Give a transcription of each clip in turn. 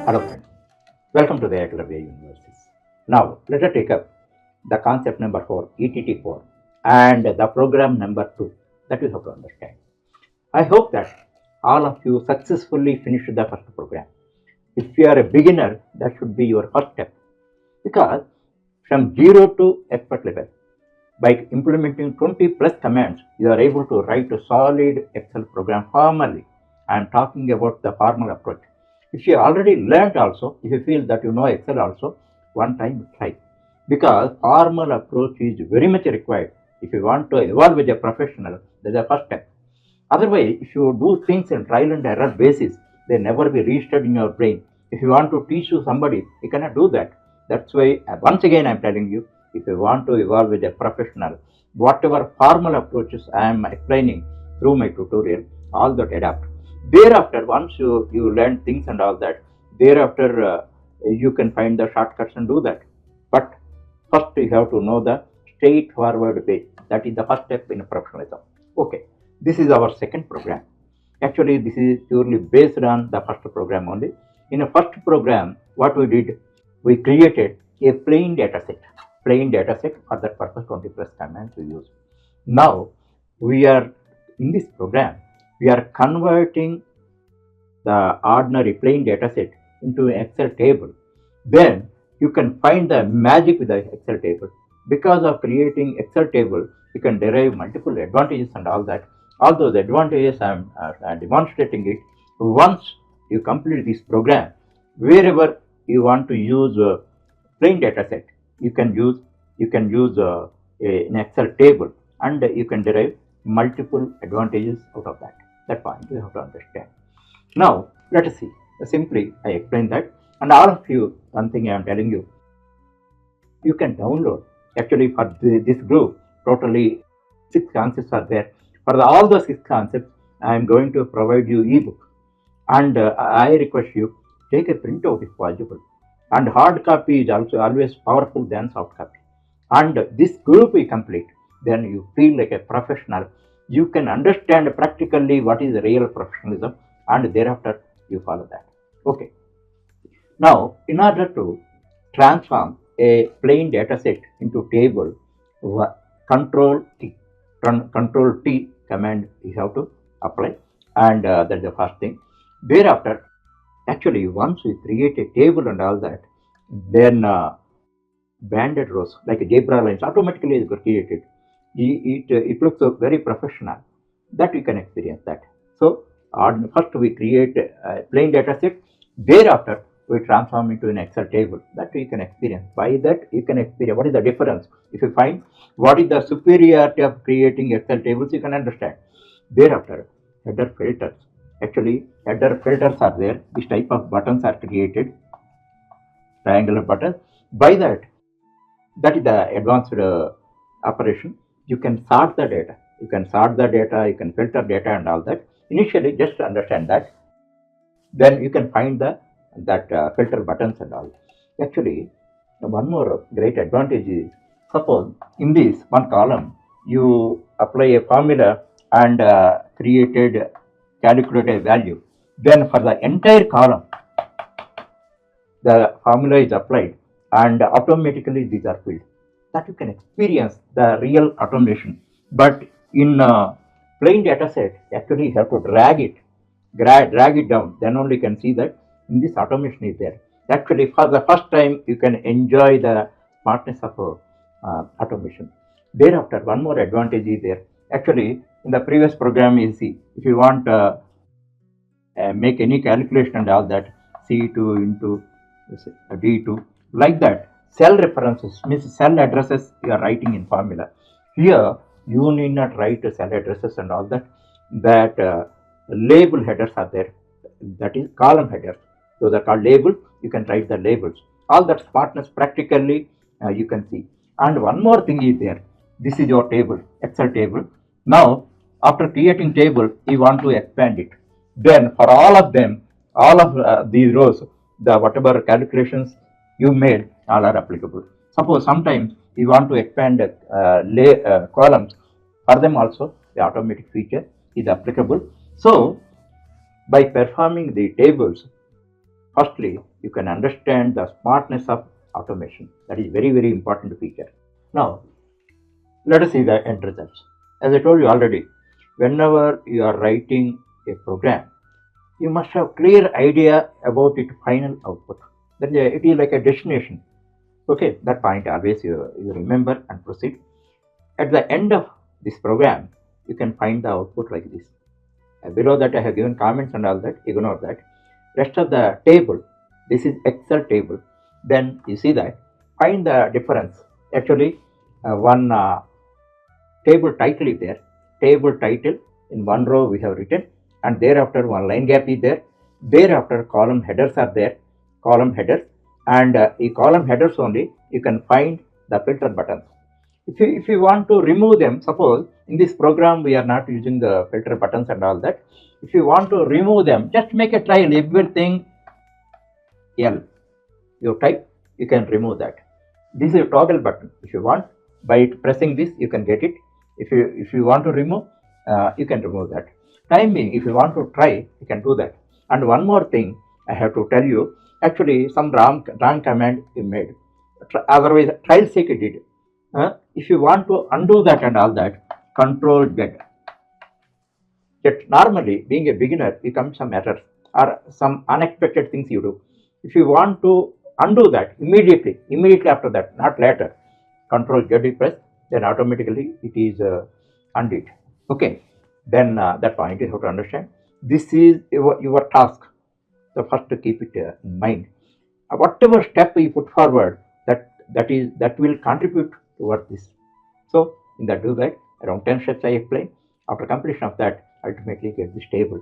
Hello friends, welcome to the Academy Universities. Now let us take up the concept number 4, ETT4, and the program number 2 that you have to understand. I hope that all of you successfully finished the first program. If you are a beginner, that should be your first step, because from 0 to expert level, by implementing 20 plus commands, you are able to write a solid Excel program formally. I am talking about the formal approach. If you already learned also, if you feel that you know Excel also, one time try. Because formal approach is very much required. If you want to evolve as a professional, that's the first step. Otherwise, if you do things in trial and error basis, they never be registered in your brain. If you want to teach you somebody, you cannot do that. That's why, once again, I'm telling you, if you want to evolve as a professional, whatever formal approaches I am explaining through my tutorial, all that adapt. Thereafter, once you learn things and all that, thereafter you can find the shortcuts and do that. But first you have to know the straightforward way. That is the first step in professionalism. Okay, this is our second program. Actually, this is purely based on the first program only. In the first program, what we did, we created a plain data set. Plain data set, for that purpose 20 plus commands we use. Now we are in this program, we are converting the ordinary plain data set into an Excel table. Then you can find the magic with the Excel table. Because of creating Excel table, you can derive multiple advantages and all that. All those advantages I'm demonstrating it. Once you complete this program, wherever you want to use a plain data set, you can use an Excel table, and you can derive multiple advantages out of that. That point you have to understand. Now let us see. Simply I explain that, and all of you, one thing I am telling you, you can download. Actually, for this group, totally 6 concepts are there. For all the 6 concepts, I am going to provide you eBook, and I request you take a printout if possible. And hard copy is also always powerful than soft copy. And this group we complete, then you feel like a professional. You can understand practically what is real professionalism, and thereafter you follow that. Okay. Now, in order to transform a plain data set into table, Control T, Control T command you have to apply, and that's the first thing. Thereafter, actually, once we create a table and all that, then banded rows like zebra lines automatically is created. It looks very professional. That we can experience that. So first we create a plain data set. Thereafter we transform into an Excel table. That we can experience. By that you can experience what is the difference. If you find what is the superiority of creating Excel tables, you can understand. Thereafter, header filters. Actually, header filters are there. This type of buttons are created, triangular buttons. By that is the advanced operation. You can sort the data. You can filter data and all that. Initially, just to understand that. Then you can find that filter buttons and all. Actually, one more great advantage is, suppose in this one column you apply a formula and calculate a value. Then for the entire column, the formula is applied and automatically these are filled. That you can experience the real automation. But in plain data set, actually you have to drag it down. Then only you can see that in this automation is there. Actually, for the first time, you can enjoy the smartness of automation. Thereafter, one more advantage is there. Actually, in the previous program, you see, if you want make any calculation and all that, C2 into D2, like that. Cell references means cell addresses you are writing in formula. Here you need not write cell addresses and all that. Label headers are there. That is column headers. Those are called labels. You can write the labels. All that smartness practically you can see. And one more thing is there. This is your table, Excel table. Now, after creating table, you want to expand it. Then for all of them, all of these rows, the whatever calculations you made, all are applicable. Suppose sometimes you want to expand columns, for them also the automatic feature is applicable. So by performing the tables, firstly you can understand the smartness of automation. That is very, very important feature. Now, let us see the end results. As I told you already, whenever you are writing a program, you must have clear idea about its final output. Then it is like a destination. Okay, that point always you remember and proceed. At the end of this program, you can find the output like this. Below that I have given comments and all that, ignore that. Rest of the table, this is Excel table. Then you see that, find the difference. Actually, one table title is there. Table title in one row we have written, and thereafter one line gap is there. Thereafter column headers are there. Column headers, and in column headers only you can find the filter buttons. If you want to remove them, suppose in this program we are not using the filter buttons and all that. If you want to remove them, just make a trial. Everything L you type, you can remove that. This is a toggle button. If you want, by pressing this you can get it. If you want to remove, you can remove that. Time being, if you want to try, you can do that. And one more thing I have to tell you, actually some wrong command you made. Otherwise, trial check you did. If you want to undo that and all that, Control Z. Yet normally, being a beginner, you come some errors or some unexpected things you do. If you want to undo that immediately after that, not later, Control Z you press, then automatically it is undid. Okay, then that point you have to understand. This is your task. So first to keep it in mind. Whatever step you put forward, that will contribute towards this. So in that do that, around 10 steps I explain. After completion of that, ultimately get this table.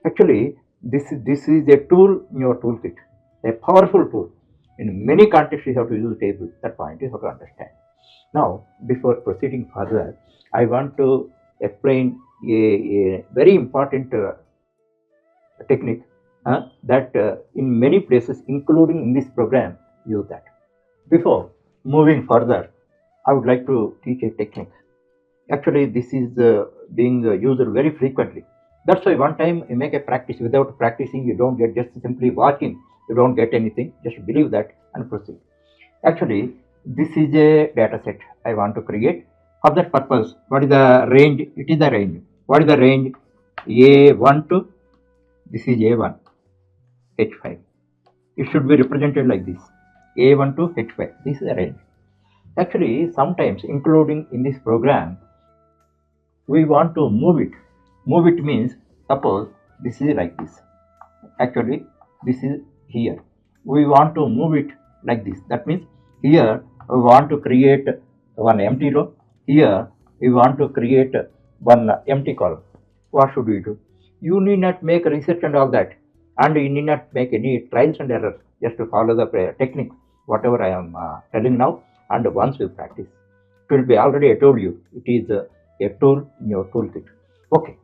Actually, this is a tool in your toolkit, a powerful tool. In many contexts, you have to use table. That point you have to understand. Now, before proceeding further, I want to explain a very important technique that in many places, including in this program, use that. Before moving further, I would like to teach a technique. Actually, this is being used very frequently. That's why one time you make a practice. Without practicing, you don't get, just simply watching, you don't get anything. Just believe that and proceed. Actually, this is a data set I want to create. For that purpose, what is the range? It is the range. What is the range? A1 to, this is A1, H5. It should be represented like this. A1 to H5. This is the range. Actually, sometimes, including in this program, we want to move it. Move it means, suppose this is like this. Actually, this is here. We want to move it like this. That means here we want to create one empty row. Here we want to create one empty column. What should we do? You need not make research and all that, and you need not make any trials and errors. Just to follow the technique, whatever I am telling now, and once you practice, it will be already. I told you, it is a tool in your toolkit. Okay.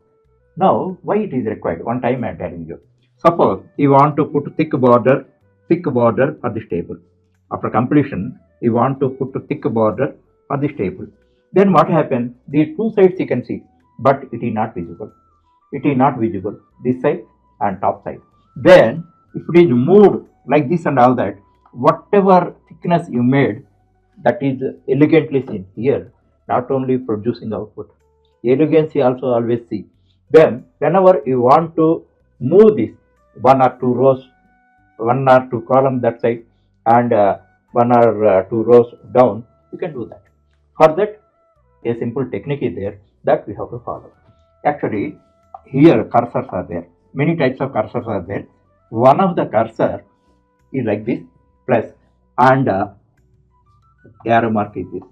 Now, why it is required? One time I am telling you. Suppose you want to put thick border for this table. After completion, you want to put a thick border for this table. Then what happens? These two sides you can see, but it is not visible. It is not visible, this side and top side. Then, if it is moved like this and all that, whatever thickness you made, that is elegantly seen here, not only producing output. Elegance you also always see. Then, whenever you want to move this, one or two rows, one or two columns that side, and one or two rows down, you can do that. For that, a simple technique is there that we have to follow. Actually, here cursors are there. Many types of cursors are there. One of the cursor is like this, plus, and arrow mark is this.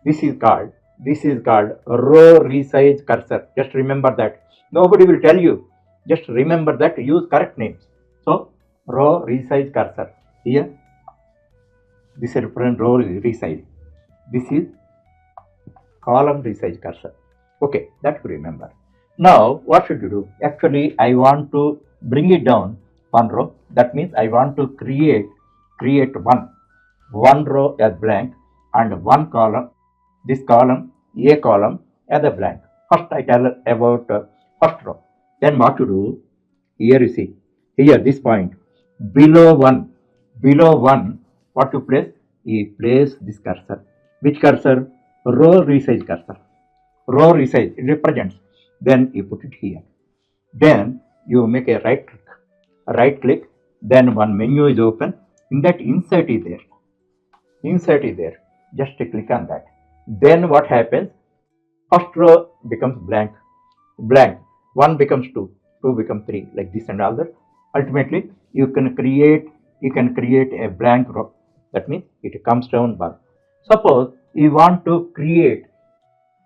This is called row resize cursor. Just remember that. Nobody will tell you. Just remember that. Use correct names. So, row resize cursor. Here, this is represent row resize. This is column resize cursor. Okay, that you remember. Now, what should you do? Actually, I want to bring it down one row. That means I want to create one row as blank and one column. This column, A column, as a blank. First, I tell about first row. Then what to do? Here you see. Here, this point. Below 1, below 1, what you place? You place this cursor. Which cursor? Row resize cursor. Row resize, it represents. Then you put it here. Then you make a right click. Right click. Then one menu is open. In that, insert is there. Insert is there. Just click on that. Then what happens? First row becomes blank. Blank. 1 becomes 2. 2 becomes 3. Like this and all that. Ultimately, you can create a blank row. That means it comes down 1. Suppose you want to create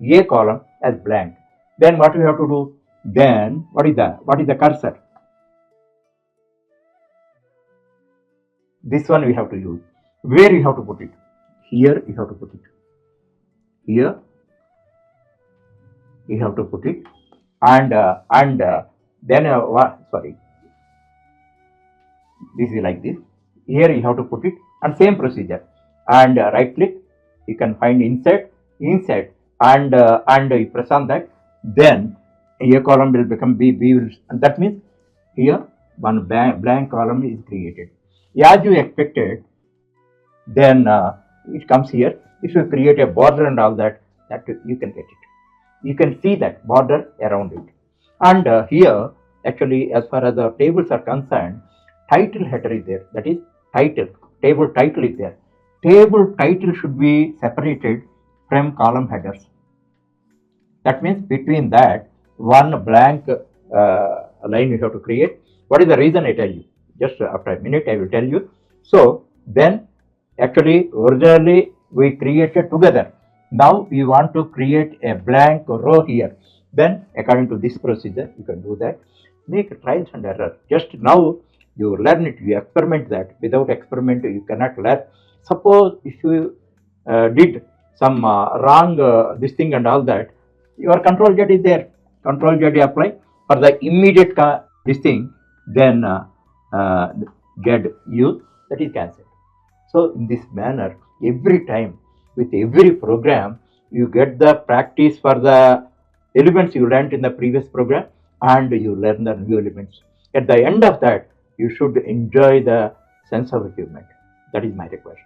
a column as blank. Then what we have to do? Then what is the cursor? This one we have to use. Where you have to put it? Here you have to put it. Here you have to put it, and then sorry, this is like this. Here you have to put it, and same procedure. And right click, you can find insert, and you press on that. Then A column will become B will, and that means here one blank column is created. As you expected, then it comes here. If you create a border and all that, you can get it. You can see that border around it. And here, actually, as far as the tables are concerned, title header is there. That is title. Table title is there. Table title should be separated from column headers. That means between that, one blank line you have to create. What is the reason I tell you? Just after a minute I will tell you. So then actually originally we created together. Now we want to create a blank row here. Then according to this procedure you can do that. Make trials and errors. Just now you learn it, you experiment that. Without experiment you cannot learn. Suppose if you did some wrong this thing and all that, your control Z is there. Control Z apply for the immediate this thing, then get used, that is cancelled. So in this manner, every time with every program, you get the practice for the elements you learned in the previous program, and you learn the new elements. At the end of that, you should enjoy the sense of achievement. That is my request.